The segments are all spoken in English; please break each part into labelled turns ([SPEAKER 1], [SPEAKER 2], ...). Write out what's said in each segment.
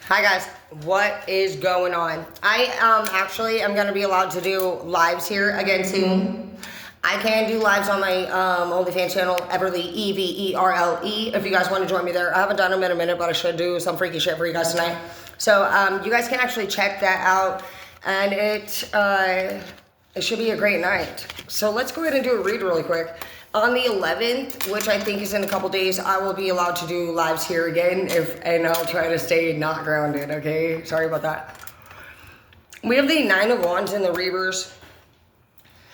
[SPEAKER 1] Hi guys, what is going on? I'm gonna be allowed to do lives here again soon. I can do lives on my OnlyFans channel, Everly Everle. If you guys want to join me there, I haven't done them in a minute, but I should do some freaky shit for you guys tonight. So you guys can actually check that out, and it should be a great night. So let's go ahead and do a read really quick. On the 11th, which I think is in a couple days, I will be allowed to do lives here again, and I'll try to stay not grounded, okay? Sorry about that. We have the Nine of Wands in the Reavers,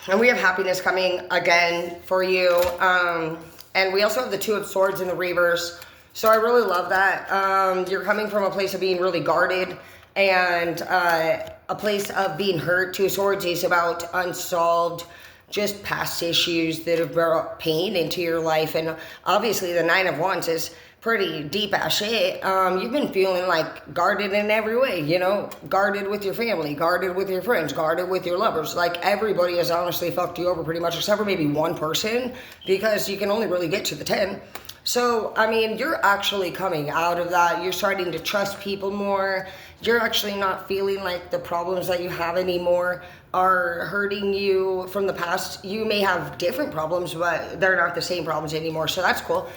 [SPEAKER 1] and we have happiness coming again for you. And we also have the Two of Swords in the Reavers, so I really love that. You're coming from a place of being really guarded, and a place of being hurt. Two of Swords is about unsolved, just past issues that have brought pain into your life. And obviously the Nine of Wands is pretty deep ass shit. You've been feeling like guarded in every way, you know, guarded with your family, guarded with your friends, guarded with your lovers. Like everybody has honestly fucked you over pretty much, except for maybe one person, because you can only really get to the 10. So, I mean, you're actually coming out of that. You're starting to trust people more. You're actually not feeling like the problems that you have anymore are hurting you from the past. You may have different problems, but they're not the same problems anymore. So that's cool.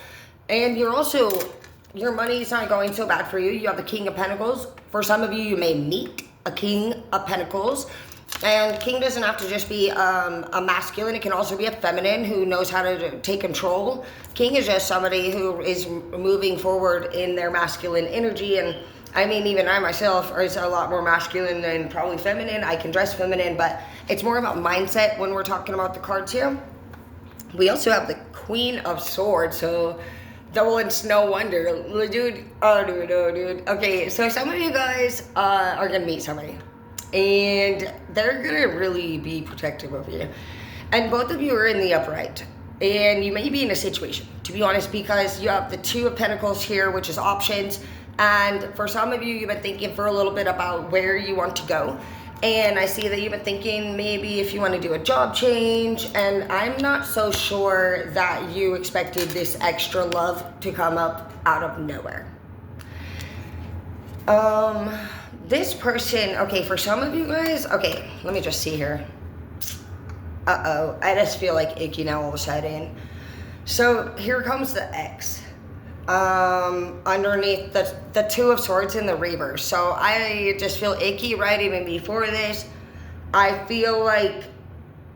[SPEAKER 1] And you're also, your money's not going so bad for you. You have the King of Pentacles. For some of you, you may meet a King of Pentacles. And king doesn't have to just be a masculine. It can also be a feminine who knows how to take control. King is just somebody who is moving forward in their masculine energy. And I mean, even I myself is a lot more masculine than probably feminine. I can dress feminine, but it's more about mindset when we're talking about the cards here. We also have the Queen of Swords, so double and no wonder. Dude, oh dude. Okay, so some of you guys are gonna meet somebody, and they're gonna really be protective of you. And both of you are in the upright, and you may be in a situation, to be honest, because you have the Two of Pentacles here, which is options. And for some of you, you've been thinking for a little bit about where you want to go. And I see that you've been thinking maybe if you want to do a job change. And I'm not so sure that you expected this extra love to come up out of nowhere. This person, okay, for some of you guys, okay, let me just see here. I just feel like icky now all of a sudden. So here comes the X. Underneath the Two of Swords in the Reavers. So I just feel icky right even before this. I feel like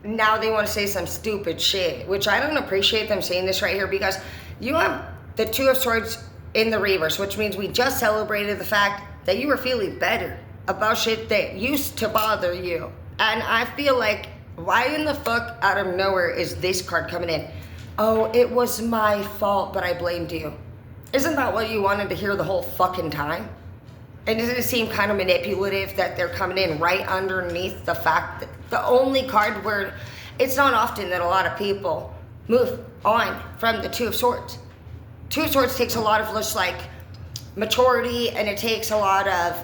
[SPEAKER 1] now they want to say some stupid shit, which I don't appreciate them saying this right here, because you have the Two of Swords in the Reavers, which means we just celebrated the fact that you were feeling better about shit that used to bother you. And I feel like, why in the fuck out of nowhere is this card coming in? Oh, it was my fault, but I blamed you. Isn't that what you wanted to hear the whole fucking time? And doesn't it seem kind of manipulative that they're coming in right underneath the fact that the only card where it's not often that a lot of people move on from the Two of Swords. Two of Swords takes a lot of just like maturity, and it takes a lot of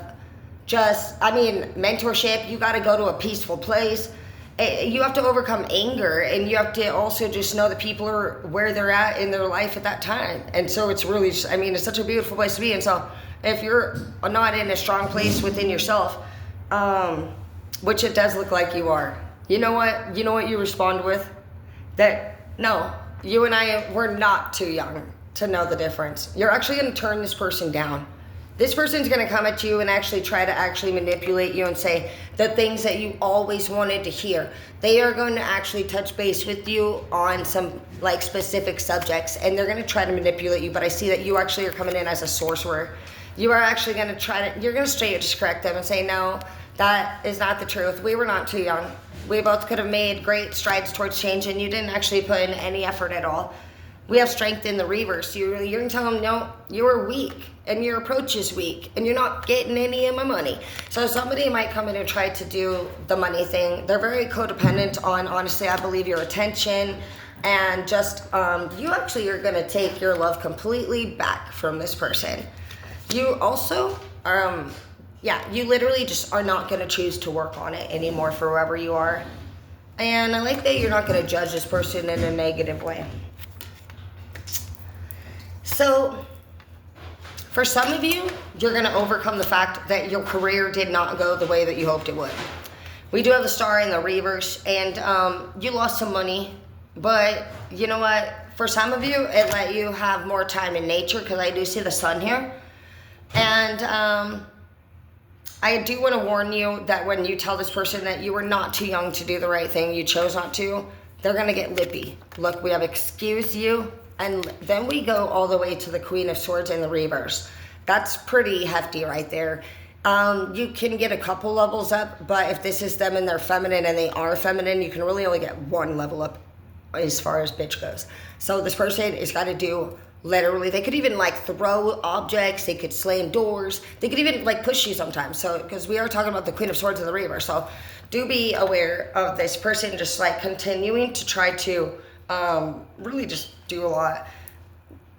[SPEAKER 1] just, mentorship. You got to go to a peaceful place. You have to overcome anger, and you have to also just know that people are where they're at in their life at that time. And so it's really just, it's such a beautiful place to be. And so if you're not in a strong place within yourself, which it does look like you are, you know what you respond with? That, no, you and I, we're not too young to know the difference. You're actually going to turn this person down. This person's going to come at you and actually try to actually manipulate you and say the things that you always wanted to hear. They are going to actually touch base with you on some like specific subjects, and they're going to try to manipulate you. But I see that you actually are coming in as a sorcerer. You are actually going to you're going to straight just correct them and say, no, that is not the truth. We were not too young. We both could have made great strides towards change, and you didn't actually put in any effort at all. We have strength in the Reavers. You're going to tell them, no, you're weak, and your approach is weak, and you're not getting any of my money. So somebody might come in and try to do the money thing. They're very codependent on, honestly, I believe, your attention, and just, you actually are going to take your love completely back from this person. You also, you literally just are not going to choose to work on it anymore for wherever you are. And I like that you're not going to judge this person in a negative way. So For some of you, you're going to overcome the fact that your career did not go the way that you hoped it would. We do have the star in the reverse, and you lost some money, but you know what? For some of you, it let you have more time in nature, because I do see the sun here. And I do want to warn you that when you tell this person that you were not too young to do the right thing, you chose not to, they're going to get lippy. Look, we have excuse you, and then we go all the way to the Queen of Swords in the reverse. That's pretty hefty right there. You can get a couple levels up, but if this is them and they're feminine and they are feminine, you can really only get one level up as far as bitch goes. So this person is got to do literally, they could even like throw objects, they could slam doors, they could even like push you sometimes. So, because we are talking about the Queen of Swords in the reverse. So do be aware of this person just like continuing to try to really just do a lot.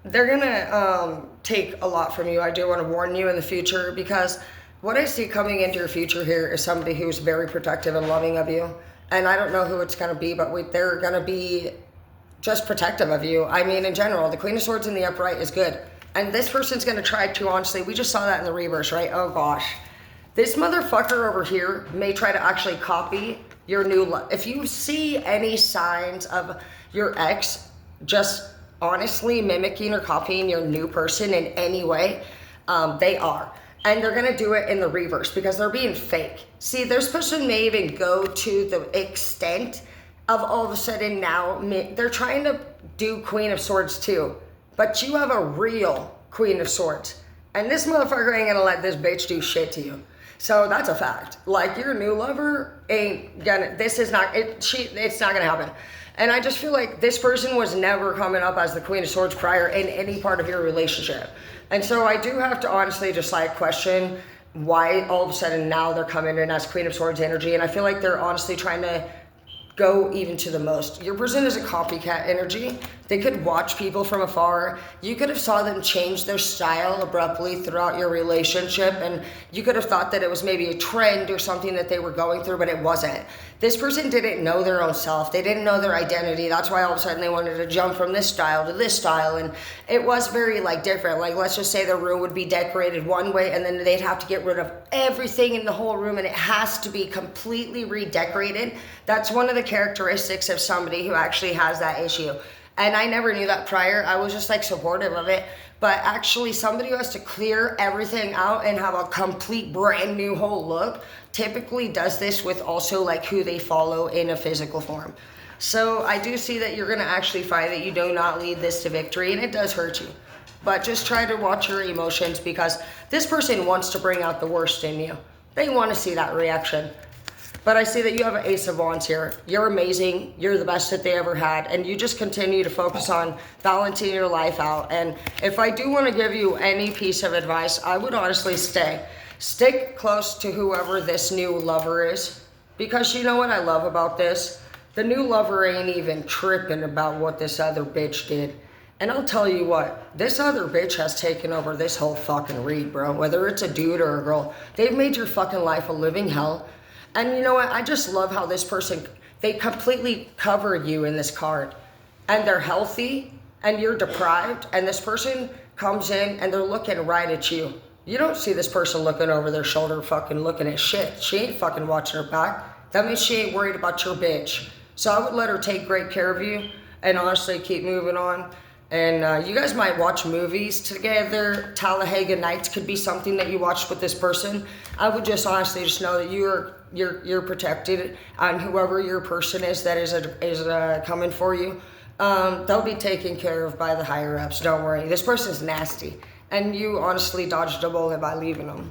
[SPEAKER 1] They're gonna take a lot from you. I do want to warn you in the future, because what I see coming into your future here is somebody who's very protective and loving of you. And I don't know who it's going to be, but they're going to be just protective of you. I mean, in general, the Queen of Swords in the upright is good. And this person's going to try to, honestly, we just saw that in the reverse, right? Oh, gosh. This motherfucker over here may try to actually copy your new love. If you see any signs of your ex just honestly mimicking or copying your new person in any way, they are. And they're going to do it in the reverse because they're being fake. See, this person may even go to the extent of all of a sudden now, they're trying to do Queen of Swords too. But you have a real Queen of Swords. And this motherfucker ain't going to let this bitch do shit to you. So that's a fact. Like, your new lover ain't gonna, it's not going to happen. And I just feel like this person was never coming up as the Queen of Swords prior in any part of your relationship. And so I do have to honestly just like question why all of a sudden now they're coming in as Queen of Swords energy. And I feel like they're honestly trying to go even to the most. Your person is a copycat energy. They could watch people from afar. You could have saw them change their style abruptly throughout your relationship, and you could have thought that it was maybe a trend or something that they were going through, but it wasn't. This person didn't know their own self. They didn't know their identity. That's why all of a sudden they wanted to jump from this style to this style, and it was very like different. Like, let's just say the room would be decorated one way, and then they'd have to get rid of everything in the whole room, and it has to be completely redecorated. That's one of the characteristics of somebody who actually has that issue. And I never knew that prior. I was just like supportive of it. But actually somebody who has to clear everything out and have a complete brand new whole look typically does this with also like who they follow in a physical form. So I do see that you're going to actually find that you do not lead this to victory, and it does hurt you. But just try to watch your emotions, because this person wants to bring out the worst in you. They want to see that reaction. But I see that you have an Ace of Wands here. You're amazing. You're the best that they ever had. And you just continue to focus on balancing your life out. And if I do want to give you any piece of advice, I would honestly stick close to whoever this new lover is. Because you know what I love about this? The new lover ain't even tripping about what this other bitch did. And I'll tell you what, this other bitch has taken over this whole fucking read, bro. Whether it's a dude or a girl, they've made your fucking life a living hell. And you know what? I just love how this person, they completely cover you in this card. And they're healthy, and you're deprived, and this person comes in and they're looking right at you. You don't see this person looking over their shoulder fucking looking at shit. She ain't fucking watching her back. That means she ain't worried about your bitch. So I would let her take great care of you and honestly keep moving on. And you guys might watch movies together. Talladega Nights could be something that you watched with this person. I would just honestly just know that you're protected, and whoever your person is that is coming for you, they'll be taken care of by the higher ups. Don't worry. This person's nasty, and you honestly dodged a bullet by leaving them.